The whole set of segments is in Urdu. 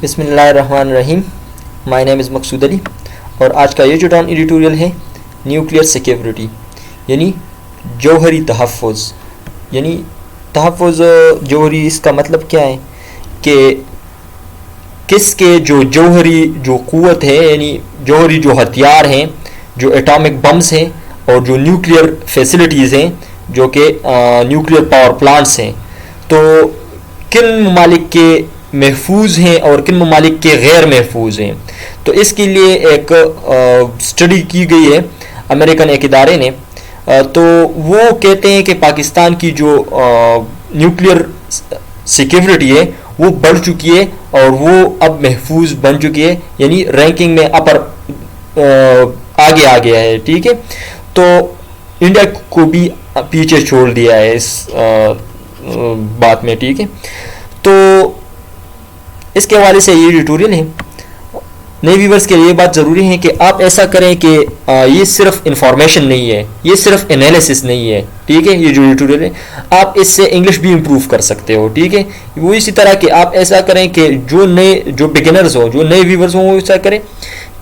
بسم اللہ الرحمن الرحیم. مائی نیم از مقصود علی اور آج کا یہ جو ڈاؤن ایڈیٹوریل ہے نیوکلیئر سیکیورٹی یعنی جوہری تحفظ. یعنی تحفظ جوہری اس کا مطلب کیا ہے کہ کس کے جو جوہری جو قوت ہے یعنی جوہری جو ہتھیار ہیں جو ایٹامک بمز ہیں اور جو نیوکلیئر فیسلٹیز ہیں جو کہ نیوکلیئر پاور پلانٹس ہیں تو کن ممالک کے محفوظ ہیں اور کن ممالک کے غیر محفوظ ہیں. تو اس کے لیے ایک اسٹڈی کی گئی ہے امریکن ایک ادارے نے. تو وہ کہتے ہیں کہ پاکستان کی جو نیوکلیئر سیکیورٹی ہے وہ بڑھ چکی ہے اور وہ اب محفوظ بن چکی ہے یعنی رینکنگ میں اپر آگے آ گیا ہے. ٹھیک ہے, تو انڈیا کو بھی پیچھے چھوڑ دیا ہے اس بات میں. ٹھیک ہے, تو اس کے حوالے سے یہ ایڈیٹوریل ہے. نئے ویورز کے لیے یہ بات ضروری ہے کہ آپ ایسا کریں کہ یہ صرف انفارمیشن نہیں ہے, یہ صرف انالیسس نہیں ہے. ٹھیک ہے, یہ جو ایڈیٹوریل ہے آپ اس سے انگلش بھی امپروو کر سکتے ہو. ٹھیک ہے, وہ اسی طرح کہ آپ ایسا کریں کہ جو بگنرز ہوں جو نئے ویورز ہوں وہ ایسا کریں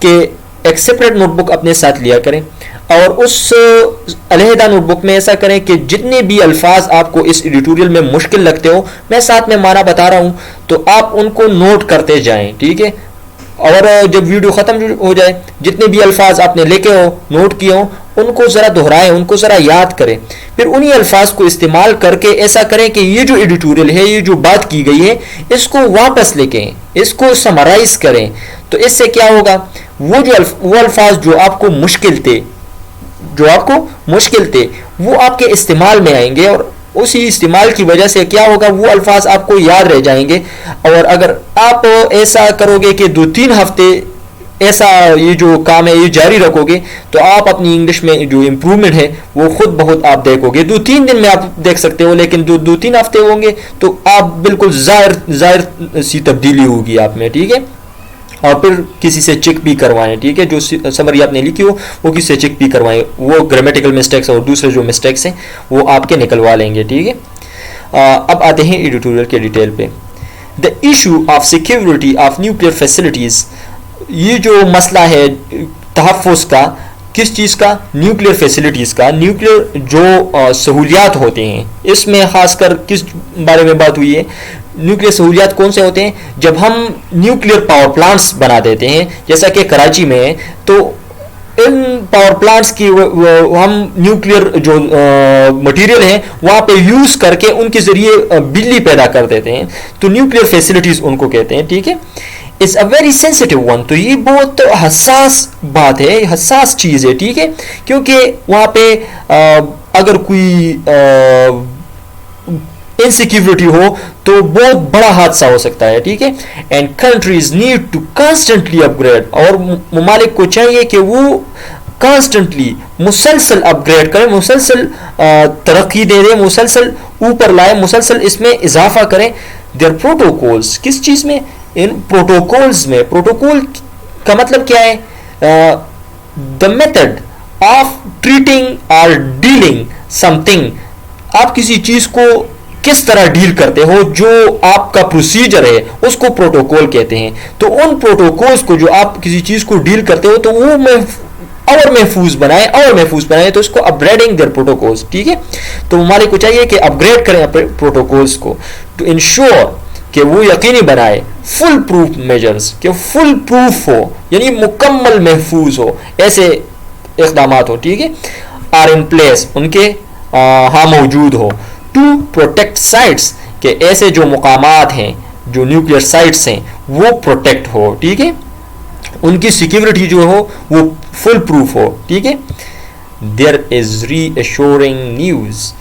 کہ ایک سپریٹ نوٹ بک اپنے ساتھ لیا کریں اور اس علیحدہ نوٹ بک میں ایسا کریں کہ جتنے بھی الفاظ آپ کو اس ایڈیٹوریل میں مشکل لگتے ہو میں ساتھ میں معنی بتا رہا ہوں تو آپ ان کو نوٹ کرتے جائیں. ٹھیک ہے, اور جب ویڈیو ختم ہو جائے جتنے بھی الفاظ آپ نے لکھے ہو نوٹ کیے ہوں ان کو ذرا دہرائیں, ان کو ذرا یاد کریں, پھر انہی الفاظ کو استعمال کر کے ایسا کریں کہ یہ جو ایڈیٹوریل ہے یہ جو بات کی گئی ہے اس کو واپس لکھیں, اس کو سمرائز کریں. تو اس سے کیا ہوگا وہ الفاظ جو آپ کو مشکل تھے وہ آپ کے استعمال میں آئیں گے اور اسی استعمال کی وجہ سے کیا ہوگا وہ الفاظ آپ کو یاد رہ جائیں گے. اور اگر آپ ایسا کرو گے کہ 2-3 ہفتے ایسا یہ جو کام ہے یہ جاری رکھو گے تو آپ اپنی انگلش میں جو امپرومنٹ ہے وہ خود بہت آپ دیکھو گے. 2-3 دن میں آپ دیکھ سکتے ہو لیکن 2-3 ہفتے ہوں گے تو آپ بالکل ظاہر سی تبدیلی ہوگی آپ میں. ٹھیک ہے, اور پھر کسی سے چیک بھی کروائیں. ٹھیک ہے, جو سمری آپ نے لکھی ہو وہ کسی سے چیک بھی کروائیں, وہ گرامیٹیکل مسٹیکس اور دوسرے جو مسٹیکس ہیں وہ آپ کے نکلوا لیں گے. ٹھیک ہے, اب آتے ہیں ایڈیٹوریل کے ڈیٹیل پہ. The issue of security of nuclear facilities, یہ جو مسئلہ ہے تحفظ کا, کس چیز کا؟ نیوکلیئر فیسلٹیز کا. نیوکلیئر جو سہولیات ہوتے ہیں اس میں خاص کر کس بارے میں بات ہوئی ہے؟ نیوکلیئر سہولیات کون سے ہوتے ہیں؟ جب ہم نیوکلیئر پاور پلانٹس بنا دیتے ہیں جیسا کہ کراچی میں ہے تو ان پاور پلانٹس کی ہم نیوکلیئر جو مٹیریل ہیں وہاں پہ یوز کر کے ان کے ذریعے بجلی پیدا کر دیتے ہیں تو نیوکلیئر فیسلٹیز ان کو کہتے ہیں. ٹھیک ہے, it's a very sensitive one. تو یہ بہت حساس بات ہے, حساس چیز ہے. ٹھیک ہے, کیونکہ وہاں پہ اگر کوئی انسیکیورٹی ہو تو بہت بڑا حادثہ ہو سکتا ہے. ٹھیک ہے, and countries need to constantly upgrade, اور ممالک کو چاہیے کہ وہ کانسٹنٹلی مسلسل اپ گریڈ کریں, مسلسل ترقی دے دیں, مسلسل اوپر لائیں, مسلسل اس میں اضافہ کریں. دیئر پروٹوکولز, کس چیز میں؟ ان پروٹوکولز میں. پروٹوکول کا مطلب کیا ہے؟ دا میتھڈ آف ٹریٹنگ اور ڈیلنگ سم تھنگ, آپ کسی چیز کو کس طرح ڈیل کرتے ہو, جو آپ کا پروسیجر ہے اس کو پروٹوکول کہتے ہیں. تو ان پروٹوکولز کو جو آپ کسی چیز کو ڈیل کرتے ہو تو وہ اور محفوظ بنائیں تو اس کو اپ گریڈنگ دیئر پروٹوکولز. ٹھیک ہے, تو ممالک کو چاہیے کہ اپ گریڈ کریں اپنے پروٹوکولز کو ٹو انشور کہ وہ یقینی بنائے فل پروف میجرز, کہ فل پروف ہو یعنی مکمل محفوظ ہو, ایسے اقدامات ہو. ٹھیک ہے, آر ان پلیس, ان کے ہاں موجود ہو. ٹو پروٹیکٹ سائٹس, کہ ایسے جو مقامات ہیں جو نیوکلیئر سائٹس ہیں وہ پروٹیکٹ ہو. ٹھیک ہے, ان کی سیکیورٹی جو ہو وہ فل پروف ہو. ٹھیک ہے, دیر از ری ایشورنگ نیوز,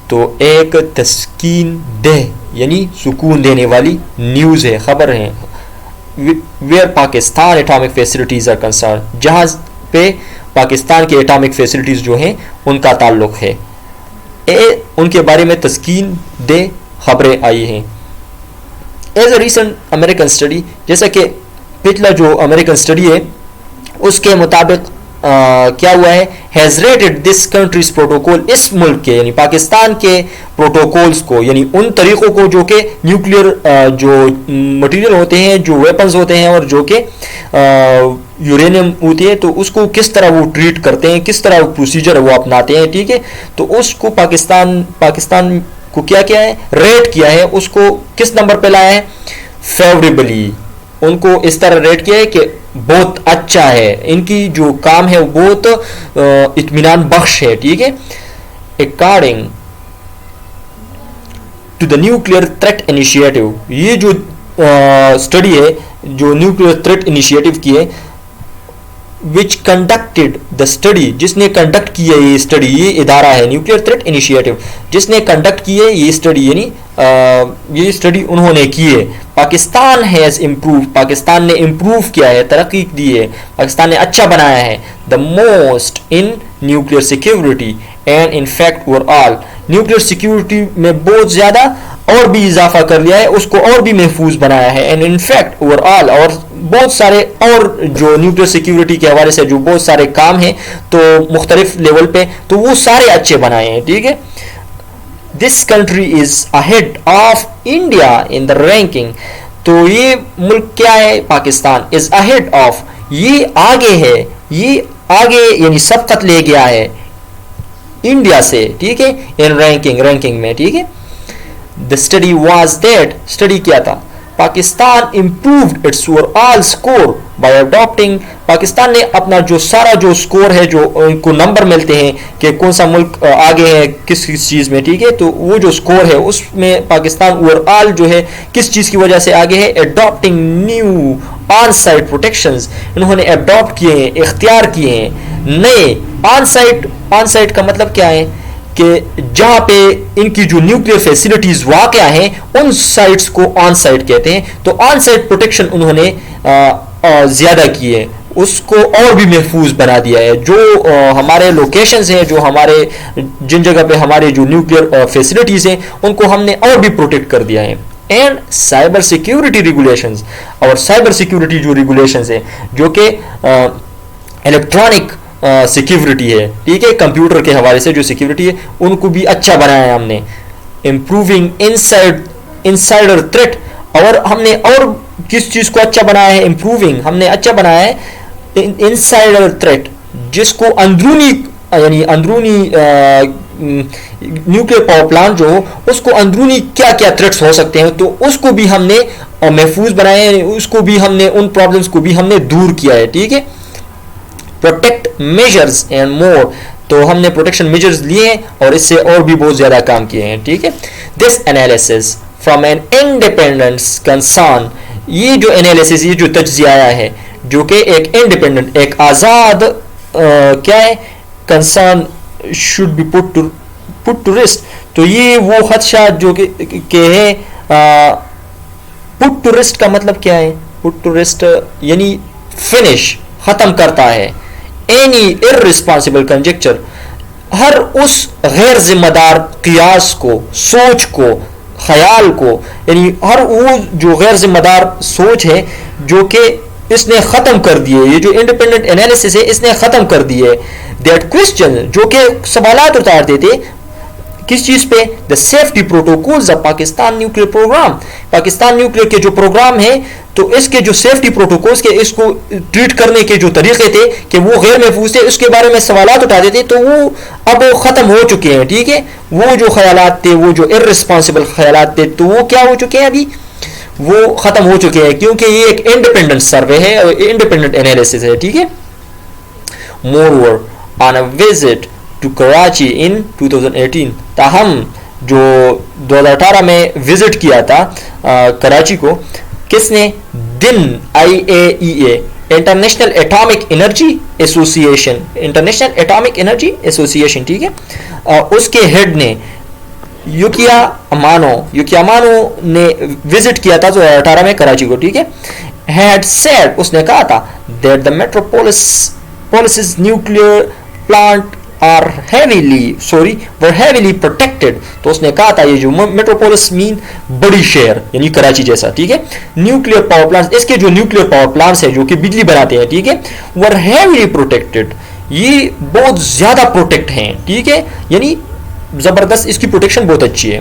تو ایک تسکین دہ یعنی سکون دینے والی نیوز ہے, خبر ہے. Where Pakistan atomic facilities are concern, جہاں پہ پاکستان کے ایٹامک فیسلٹیز جو ہیں ان کا تعلق ہے, ان کے بارے میں تسکین دہ خبریں آئی ہیں. As a recent American study, جیسا کہ پچھلا جو امریکن اسٹڈی ہے اس کے مطابق کیا ہوا ہے, has rated this countries protocol, اس ملک کے یعنی پاکستان کے پروٹوکولز کو, یعنی ان طریقوں کو جو کہ نیوکلیئر جو مٹیریل ہوتے ہیں, جو ویپنز ہوتے ہیں اور جو کہ یورینیم ہوتی ہے, تو اس کو کس طرح وہ ٹریٹ کرتے ہیں, کس طرح پروسیجر وہ اپناتے ہیں, ٹھیک ہے. تو اس کو پاکستان کو کیا کیا ہے, ریٹ کیا ہے, اس کو کس نمبر پہ لایا ہے, فیوریبلی. ان کو اس طرح ریٹ کیا ہے کہ بہت اچھا ہے, ان کی جو کام ہے وہ بہت اطمینان بخش ہے, ٹھیک ہے. According to the nuclear threat initiative, یہ جو اسٹڈی ہے جو نیوکلیئر تھریٹ انیشیٹو کی ہے, وچ کنڈکٹڈ دا اسٹڈی, جس نے کنڈکٹ کی ہے یہ اسٹڈی, یہ ادارہ ہے نیوکلیئر تھریٹ انیشیٹو جس نے کنڈکٹ کی ہے یہ اسٹڈی, یعنی یہ اسٹڈی انہوں نے کی ہے. پاکستان ہیز امپروو, پاکستان نے امپروو کیا ہے, ترقی دی ہے, پاکستان نے اچھا بنایا ہے, the most in nuclear security and in fact over all, nuclear security میں بہت زیادہ اور بھی اضافہ کر لیا ہے, اس کو اور بھی محفوظ بنایا ہے, and in fact over all, اور بہت سارے اور جو نیوکلیئر سیکیورٹی کے حوالے سے جو بہت سارے کام ہیں تو مختلف لیول پہ, تو وہ سارے اچھے بنائے ہیں, ٹھیک ہے. This country is ahead of India in the ranking, تو یہ ملک کیا ہے, پاکستان از اہیڈ آف, یہ آگے ہے, یہ آگے یعنی سبقت لے گیا ہے انڈیا سے, ٹھیک ہے, ان رینکنگ میں, ٹھیک ہے. The study was that, study کیا تھا, Pakistan improved its overall score by adopting, Pakistan نے اپنا جو سارا جو سکور ہے, جو ان کو نمبر ملتے ہیں کہ کون سا ملک آگے ہے کس چیز میں, ٹھیک ہے, تو وہ جو سکور ہے اس میں پاکستان اوور آل جو ہے کس چیز کی وجہ سے آگے ہے, adopting new on site protections, انہوں نے اڈاپٹ کیے ہیں, اختیار کیے ہیں نئے آن سائٹ کا مطلب کیا ہے کہ جہاں پہ ان کی جو نیوکلیئر فیسلٹیز واقع ہیں ان سائٹس کو آن سائٹ کہتے ہیں, تو آن سائٹ پروٹیکشن انہوں نے زیادہ کی ہے, اس کو اور بھی محفوظ بنا دیا ہے. جو ہمارے لوکیشنز ہیں, جو ہمارے جن جگہ پہ ہمارے جو نیوکلیئر فیسلٹیز ہیں ان کو ہم نے اور بھی پروٹیکٹ کر دیا ہے. اینڈ سائبر سیکیورٹی ریگولیشنز, اور سائبر سیکیورٹی جو ریگولیشنز ہیں جو کہ الیکٹرانک سیکیورٹی ہے, ٹھیک ہے, کمپیوٹر کے حوالے سے جو سیکیورٹی ہے ان کو بھی اچھا بنایا ہے ہم نے. امپروونگ انسائڈر تھریٹ, اور ہم نے اور کس چیز کو اچھا بنایا ہے, امپروونگ ہم نے اچھا بنایا ہے انسائڈر تھریٹ, جس کو اندرونی یعنی اندرونی نیوکلیئر پاور پلانٹ جو ہو اس کو اندرونی کیا کیا تھریٹس ہو سکتے ہیں تو اس کو بھی ہم نے محفوظ بنایا ہے, اس کو بھی ہم نے ان پرابلمس کو بھی ہم نے دور کیا ہے, ٹھیک ہے. پروٹیکٹ میجرز اینڈ مور, تو ہم نے پروٹیکشن میجرز لیے ہیں اور اس سے اور بھی بہت زیادہ کام کیے ہیں, ٹھیک ہے. This analysis from an independence concern, یہ جو انالیسس, یہ جو تجزیہ آیا ہے جو کہ ایک انڈیپینڈنٹ, ایک آزاد کیا ہے, concern should be put to rest, تو یہ وہ خدشات جو کہ ہے, پٹ ٹو ریسٹ کا مطلب کیا ہے, پٹ ٹو ریسٹ یعنی فنش, ختم کرتا ہے. اینی ارریسپانسبل کنجیکچر, ہر اس غیر ذمہ دار قیاس کو, سوچ کو, خیال کو, یعنی ہر وہ جو غیر ذمہ دار سوچ ہے جو کہ اس نے ختم کر دیے, یہ جو انڈیپینڈنٹ انالیسس ہے اس نے ختم کر دیے. دیٹ کوسچن, جو کہ سوالات اتارتے تھے کس چیز پہ, the safety protocols of Pakistan nuclear programme, Pakistan nuclear کے جو پروگرام ہے تو اس کے جو سیفٹی پروٹوکولز کے, اس کو ٹریٹ کرنے کے جو طریقے تھے کہ وہ غیر محفوظ تھے, اس کے بارے میں سوالات اٹھاتے تھے, تو وہ اب ختم ہو چکے ہیں, ٹھیک ہے. وہ جو خیالات تھے, وہ جو ارریسپانسبل خیالات تھے, تو وہ کیا ہو چکے ہیں, ابھی وہ ختم ہو چکے ہیں, کیونکہ یہ ایک انڈیپینڈنٹ سروے ہے, انڈیپینڈنٹ انالیسس ہے, ٹھیک ہے. Moreover on a visit to Karachi in 2018, تاہم جو 2018 میں وزٹ کیا تھا کراچی کو, کس نے, دن IAEA, international atomic energy association, international atomic energy association, ٹھیک ہے, اس کے ہیڈ نے یوکیا امانو نے وزٹ کیا تھا 2018 میں کراچی کو, ٹھیک ہے. ہیڈ سیڈ, اس نے کہا تھا, that the metropolis nuclear plant were heavily protected, تو اس نے کہا تھا یہ جو میٹروپولس مین بڑی شہر یعنی کراچی جیسا, ٹھیک ہے, نیوکلیئر پاور پلانٹ, اس کے جو نیوکلیئر پاور پلانٹس ہیں جو کہ بجلی بناتے ہیں, ٹھیک ہے, were heavily protected, یہ بہت زیادہ پروٹیکٹ ہیں, ٹھیک ہے, یعنی زبردست, اس کی پروٹیکشن بہت اچھی ہے,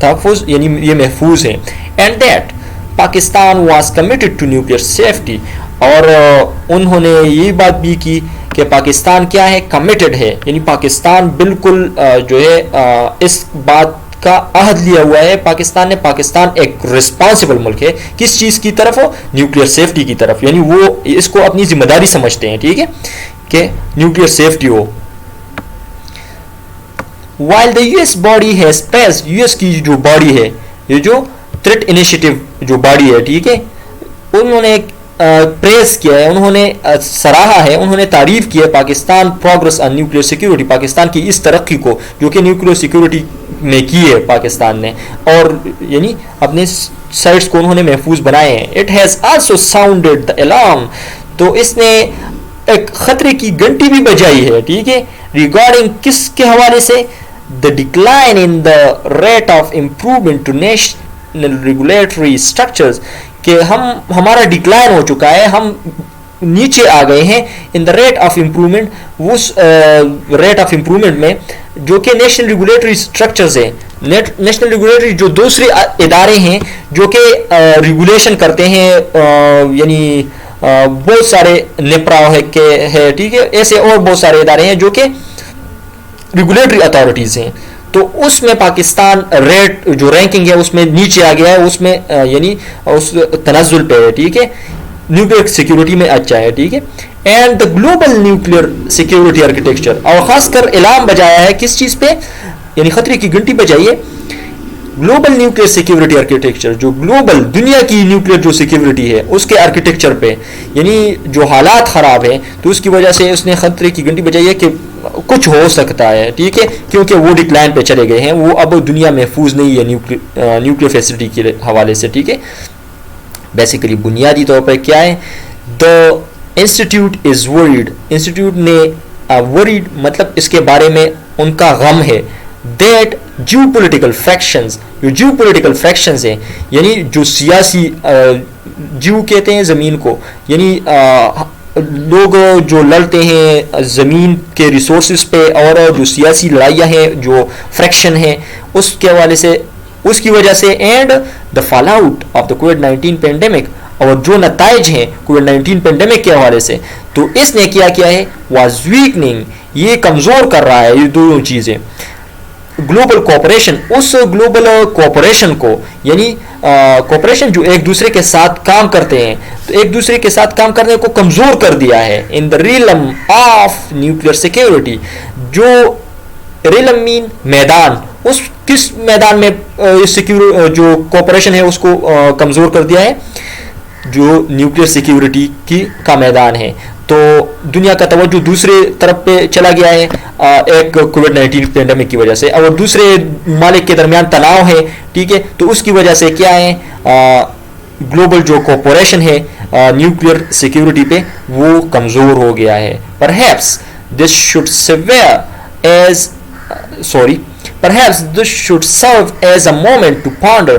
تحفظ یعنی یہ محفوظ ہے. And that Pakistan was committed to nuclear safety, اور انہوں نے یہ بات بھی کی کہ پاکستان کیا ہے, کمیٹڈ ہے, یعنی پاکستان بالکل جو ہے اس بات کا عہد لیا ہوا ہے پاکستان نے. پاکستان ایک رسپانسبل ملک ہے, کس چیز کی طرف ہو, نیوکلیئر سیفٹی کی طرف, یعنی وہ اس کو اپنی ذمہ داری سمجھتے ہیں, ٹھیک ہے, کہ nuclear safety who. while the US body has passed, US کی جو باڈی ہے, یہ جو تھریٹ انیشیٹو جو باڈی ہے, ٹھیک ہے, انہوں نے پریز کیا ہے, انہوں نے سراہا ہے, انہوں نے تعریف کی ہے پاکستان پروگرس آن نیوکلیئر سیکورٹی, پاکستان کی اس ترقی کو جو کہ نیوکلیئر سیکورٹی میں کی ہے پاکستان نے, اور یعنی اپنے سائٹس کو انہوں نے محفوظ بنائے ہیں. It has also sounded the alarm, تو اس نے ایک خطرے کی گھنٹی بھی بجائی ہے, ٹھیک ہے, ریگارڈنگ کس کے حوالے سے, the decline in the rate of improvement to national regulatory structures, کہ ہمارا ڈکلائن ہو چکا ہے, ہم نیچے آ گئے ہیں in the rate of improvement, اس ریٹ آف امپرومنٹ میں جو کہ نیشنل ریگولیٹری اسٹرکچرز ہیں, نیشنل ریگولیٹری جو دوسرے ادارے ہیں جو کہ ریگولیشن کرتے ہیں, یعنی بہت سارے نیپرا ہے, ٹھیک ہے, ایسے اور بہت سارے ادارے ہیں جو کہ ریگولیٹری اتھارٹیز ہیں, تو اس میں پاکستان ریٹ جو رینکنگ ہے اس میں نیچے آ گیا ہے, اس میں یعنی اس تنزل پہ ہے, ٹھیک ہے, نیوکلیئر سیکورٹی میں اچھا ہے, ٹھیک ہے. And the global nuclear security architecture, اور خاص کر اعلان بجایا ہے کس چیز پہ, یعنی خطرے کی گھنٹی بجائی ہے گلوبل نیوکلیئر سیکورٹی آرکیٹیکچر, جو گلوبل دنیا کی نیوکلیئر جو سیکورٹی ہے اس کے آرکیٹیکچر پہ, یعنی جو حالات خراب ہیں تو اس کی وجہ سے اس نے خطرے کی گھنٹی بجائی ہے کہ کچھ ہو سکتا ہے, ٹھیک ہے, کیونکہ وہ ڈکلائن پہ چلے گئے ہیں, وہ اب دنیا محفوظ نہیں ہے نیوکلیئر فیسلٹی کے حوالے سے, ٹھیک ہے. بیسیکلی بنیادی طور پر کیا ہے, the institute is word, institute نے ورڈ مطلب اس کے بارے میں ان کا غم ہے, دیٹ جیو پولیٹیکل فریکشنز, جو جیو پولیٹیکل فریکشنز ہیں, یعنی جو سیاسی, جیو کہتے ہیں زمین کو, یعنی لوگ جو لڑتے ہیں زمین کے ریسورسز پہ, اور جو سیاسی لڑائیاں ہیں, جو فریکشن ہیں, اس کے حوالے سے, اس کی وجہ سے, and the fall out of the COVID-19 pandemic, اور جو نتائج ہیں کووڈ-19 پینڈیمک کے حوالے سے, تو اس نے کیا ہے, واز ویکننگ, یہ کمزور کر رہا ہے یہ دونوں چیزیں, گلوبل کوآپریشن, اس گلوبل کوآپریشن کو, یعنی کوآپریشن جو ایک دوسرے کے ساتھ کام کرتے ہیں, تو ایک دوسرے کے ساتھ کام کرنے کو کمزور کر دیا ہے in the realm of nuclear security. جو ریلم مین میدان, اس کس میدان میں جو کوآپریشن ہے اس کو کمزور کر دیا ہے, جو نیوکلیئر سیکورٹی کی کا میدان ہے. تو دنیا کا توجہ دوسرے طرف پہ چلا گیا ہے ایک کووڈ-19 پینڈیمک کی وجہ سے, اور دوسرے ممالک کے درمیان تناؤ ہے, ٹھیک ہے, تو اس کی وجہ سے کیا ہے, گلوبل جو کوآپریشن ہے نیوکلیئر سیکورٹی پہ وہ کمزور ہو گیا ہے. Perhaps this should serve as a moment to ponder,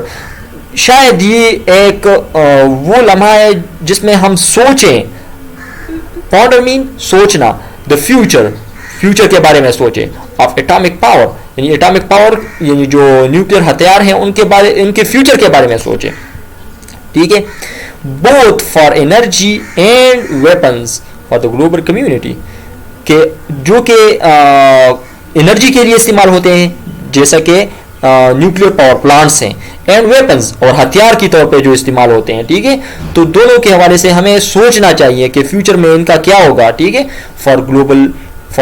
شاید یہ ایک وہ لمحہ ہے جس میں ہم سوچیں, پانڈر مین سوچنا, دا فیوچر کے بارے میں سوچیں, آف ایٹامک پاور, یعنی ایٹامک پاور, یعنی جو نیوکلیئر ہتھیار ہیں ان کے فیوچر کے بارے میں سوچیں, ٹھیک ہے, both for energy and weapons for the global community, کہ جو کہ انرجی کے لیے استعمال ہوتے ہیں جیسا کہ نیوکلیئر پاور پلانٹس ہیں, اینڈ ویپنز, اور ہتھیار کی طور پہ جو استعمال ہوتے ہیں, ٹھیک ہے, تو دونوں کے حوالے سے ہمیں سوچنا چاہیے کہ فیوچر میں ان کا کیا ہوگا, ٹھیک ہے, فار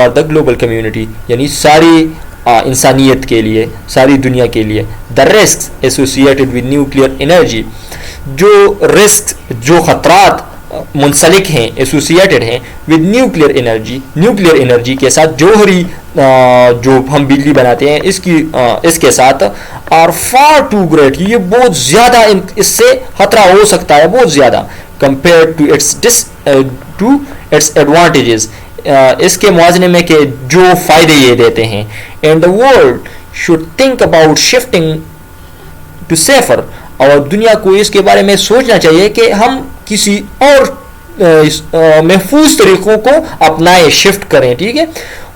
دا گلوبل کمیونٹی, یعنی ساری انسانیت کے لیے, ساری دنیا کے لیے. The risk associated with nuclear energy, جو رسک, جو خطرات منسلک ہیں, ایسوسیٹڈ ہیں ود نیوکلیئر انرجی کے ساتھ, جوہری جو ہم بجلی بناتے ہیں اس کے ساتھ, آر فار ٹو گریٹ, یہ بہت زیادہ اس سے خطرہ ہو سکتا ہے, بہت زیادہ, کمپیئر ٹو اٹس ایڈوانٹیجز, اس کے موازنے میں کہ جو فائدے یہ دیتے ہیں. And the world should think about shifting to safer, اور دنیا کو اس کے بارے میں سوچنا چاہیے کہ ہم کسی اور محفوظ طریقوں کو اپنائیں، شفٹ کریں. ٹھیک ہے.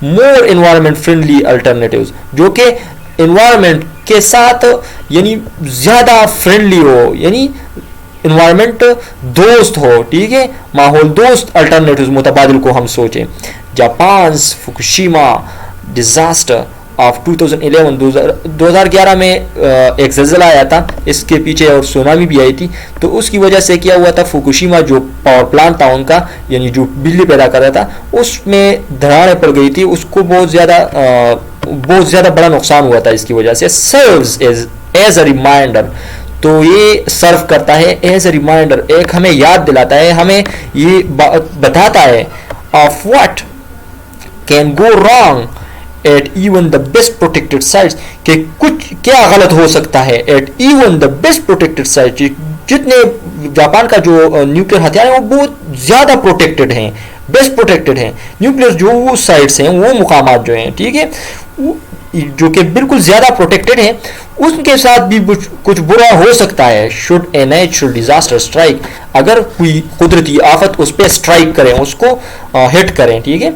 مور انوائرمنٹ فرینڈلی الٹرنیٹیوز، جو کہ انوائرمنٹ کے ساتھ یعنی زیادہ فرینڈلی ہو، یعنی انوائرمنٹ دوست ہو. ٹھیک ہے. ماحول دوست الٹرنیٹیوز متبادل کو ہم سوچیں. جاپانز فوکوشیما ڈیزاسٹر آف 2011 میں ایک زلزلہ آیا تھا، اس کے پیچھے اور سونامی بھی آئی تھی. تو اس کی وجہ سے کیا ہوا تھا، فوکوشیما جو پاور پلانٹ تھا ان کا، یعنی جو بجلی پیدا کر رہا تھا، اس میں دھڑامیں پڑ گئی تھی. اس کو بہت زیادہ بڑا نقصان ہوا تھا اس کی وجہ سے. سروز ایز اے ریمائنڈر، تو یہ سرو کرتا ہے ایز اے ریمائنڈر، ایک ہمیں یاد دلاتا ہے، ہمیں یہ بتاتا ہے of what can go wrong at even the best protected sites, کہ کچھ کیا غلط ہو سکتا ہے at even the best protected sites. جتنے جاپان کا جو نیوکلیر ہتھیار ہیں وہ بہت زیادہ پروٹیکٹڈ ہیں، بیسٹ پروٹیکٹڈ ہیں. نیوکلیر جو وہ سائٹس ہیں، وہ مقامات جو ہیں، ٹھیک ہے، جو کہ بالکل زیادہ پروٹیکٹڈ ہیں، ان کے ساتھ بھی کچھ برا ہو سکتا ہے. Should a natural disaster strike, اگر کوئی قدرتی آفت اس پہ اسٹرائک کریں، اس کو ہٹ کریں. ٹھیک ہے.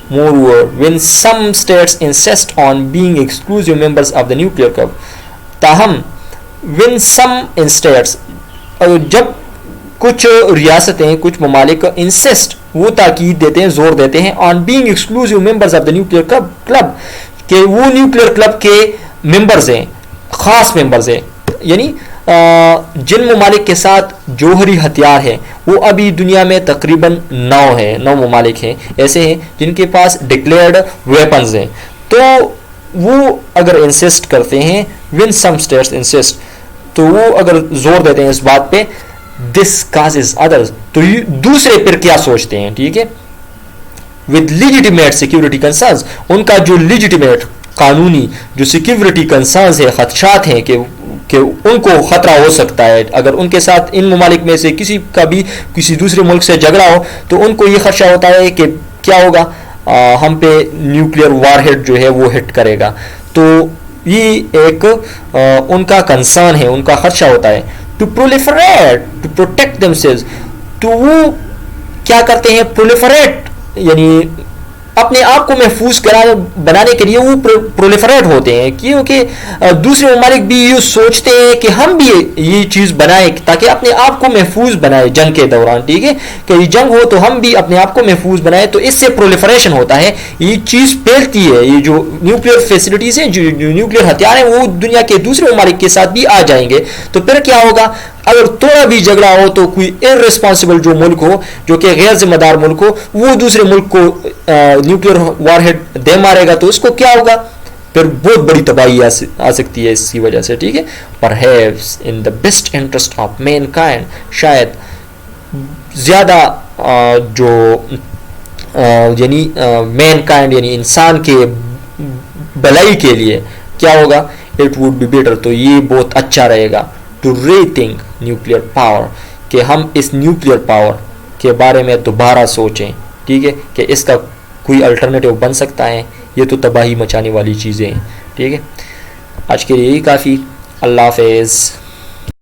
Moreover, when some states insist on being exclusive members of the nuclear club, تاہم when some states، جب کچھ ریاستیں، کچھ ممالک insist، وہ تاکید دیتے ہیں، زور دیتے ہیں on being exclusive members of the nuclear club، کہ وہ نیوکلیئر کلب کے ممبرز ہیں، خاص ممبرز ہیں. یعنی جن ممالک کے ساتھ جوہری ہتھیار ہیں، وہ ابھی دنیا میں تقریباً 9 ممالک ہیں ایسے ہیں جن کے پاس ڈکلیئرڈ ویپنز ہیں. تو وہ اگر انسسٹ کرتے ہیں، when some states insist، تو وہ اگر زور دیتے ہیں اس بات پہ، this causes others، تو دوسرے پھر کیا سوچتے ہیں. ٹھیک ہے. with legitimate security concerns، ان کا جو legitimate قانونی جو سیکیورٹی کنسرنز ہے، خدشات ہیں کہ ان کو خطرہ ہو سکتا ہے اگر ان کے ساتھ ان ممالک میں سے کسی کا بھی کسی دوسرے ملک سے جھگڑا ہو، تو ان کو یہ خدشہ ہوتا ہے کہ کیا ہوگا، ہم پہ نیوکلیئر وار ہیڈ جو ہے وہ ہٹ کرے گا. تو یہ ایک ان کا کنسرن ہے، ان کا خدشہ ہوتا ہے. To proliferate to protect them sales, تو وہ کیا کرتے ہیں، پرولیفریٹ یعنی اپنے آپ کو محفوظ بنانے کے لیے وہ پرولیفریٹ ہوتے ہیں، کیونکہ دوسرے ممالک بھی یہ سوچتے ہیں کہ ہم بھی یہ چیز بنائیں تاکہ اپنے آپ کو محفوظ بنائے جنگ کے دوران. ٹھیک ہے. کہ یہ جنگ ہو تو ہم بھی اپنے آپ کو محفوظ بنائیں، تو اس سے پرولیفریشن ہوتا ہے، یہ چیز پھیلتی ہے. یہ جو نیوکلیئر فیسلٹیز ہیں، جو نیوکلیئر ہتھیار ہیں، وہ دنیا کے دوسرے ممالک کے ساتھ بھی آ جائیں گے. تو پھر کیا ہوگا، اگر تھوڑا بھی جھگڑا ہو تو کوئی ارسپانسبل جو ملک ہو، جو کہ غیر ذمہ دار ملک ہو، وہ دوسرے ملک کو نیوکلیئر وار ہیڈ دے مارے گا، تو اس کو کیا ہوگا، پھر بہت بڑی تباہی آ سکتی ہے اس کی وجہ سے. ٹھیک ہے. Perhaps in the best interest of mankind, شاید زیادہ جو یعنی مین کائنڈ یعنی انسان کے بھلائی کے لیے کیا ہوگا، اٹ وڈ بی بیٹر، تو یہ بہت اچھا رہے گا، to rethink nuclear power, کہ ہم اس نیوکلیئر پاور کے بارے میں دوبارہ سوچیں. ٹھیک ہے. کہ اس کا کوئی الٹرنیٹیو بن سکتا ہے. یہ تو تباہی مچانے والی چیزیں ہیں. ٹھیک ہے. آج کے لیے یہی کافی. اللہ حافظ.